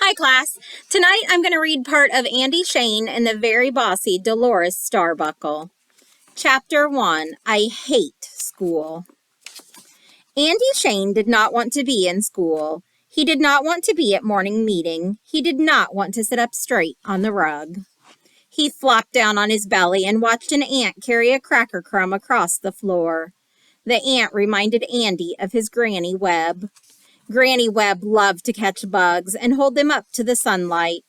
Hi, class. Tonight I'm going to read part of Andy Shane and the very bossy Dolores Starbuckle. Chapter 1, I Hate School. Andy Shane did not want to be in school. He did not want to be at morning meeting. He did not want to sit up straight on the rug. He flopped down on his belly and watched an ant carry a cracker crumb across the floor. The ant reminded Andy of his Granny Webb. Granny Webb loved to catch bugs and hold them up to the sunlight.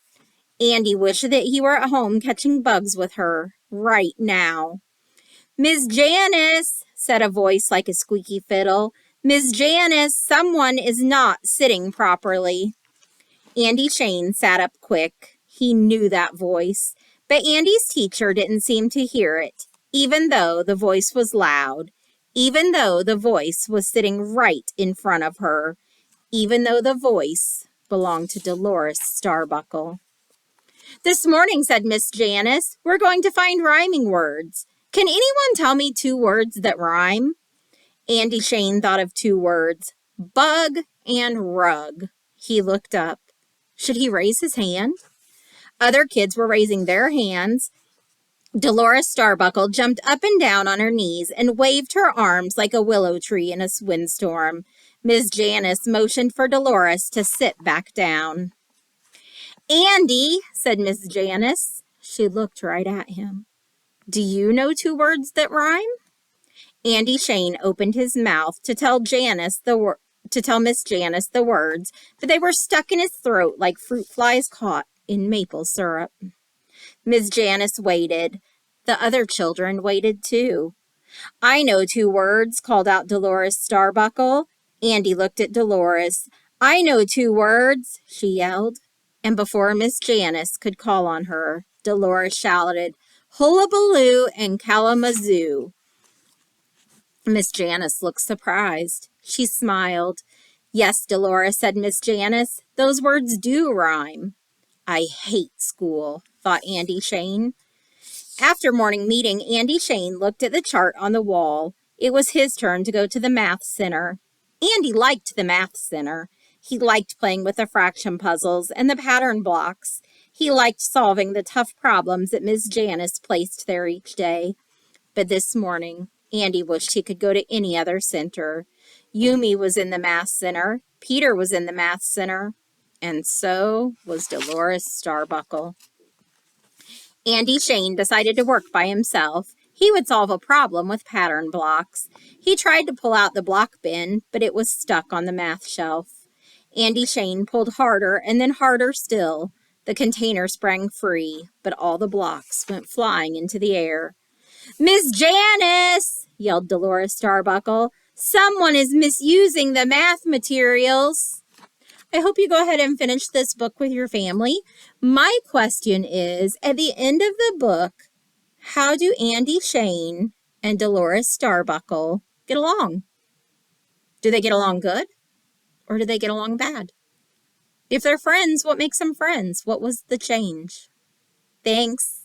Andy wished that he were at home catching bugs with her, right now. "Miss Janice," said a voice like a squeaky fiddle. "Miss Janice, someone is not sitting properly." Andy Shane sat up quick. He knew that voice, but Andy's teacher didn't seem to hear it, even though the voice was loud, even though the voice was sitting right in front of her, even though the voice belonged to Dolores Starbuckle. "This morning," said Miss Janice, "we're going to find rhyming words. Can anyone tell me 2 words that rhyme?" Andy Shane thought of 2 words, bug and rug. He looked up. Should he raise his hand? Other kids were raising their hands. Dolores Starbuckle jumped up and down on her knees and waved her arms like a willow tree in a windstorm. Miss Janice motioned for Dolores to sit back down. "Andy," said Miss Janice. She looked right at him. "Do you know 2 words that rhyme?" Andy Shane opened his mouth to tell Miss Janice the words, but they were stuck in his throat like fruit flies caught in maple syrup. Miss Janice waited. The other children waited too. "I know 2 words," called out Dolores Starbuckle. Andy looked at Dolores. "I know 2 words," she yelled. And before Miss Janice could call on her, Dolores shouted, "Hullabaloo and Kalamazoo." Miss Janice looked surprised. She smiled. "Yes, Dolores," said Miss Janice, "those words do rhyme." I hate school, thought Andy Shane. After morning meeting, Andy Shane looked at the chart on the wall. It was his turn to go to the math center. Andy liked the math center. He liked playing with the fraction puzzles and the pattern blocks. He liked solving the tough problems that Miss Janice placed there each day. But this morning, Andy wished he could go to any other center. Yumi was in the math center. Peter was in the math center. And so was Dolores Starbuckle. Andy Shane decided to work by himself. He would solve a problem with pattern blocks. He tried to pull out the block bin, but it was stuck on the math shelf. Andy Shane pulled harder and then harder still. The container sprang free, but all the blocks went flying into the air. "Miss Janice!" yelled Dolores Starbuckle. "Someone is misusing the math materials." I hope you go ahead and finish this book with your family. My question is, at the end of the book, how do Andy Shane and Dolores Starbuckle get along? Do they get along good? Or do they get along bad? If they're friends, what makes them friends? What was the change? Thanks.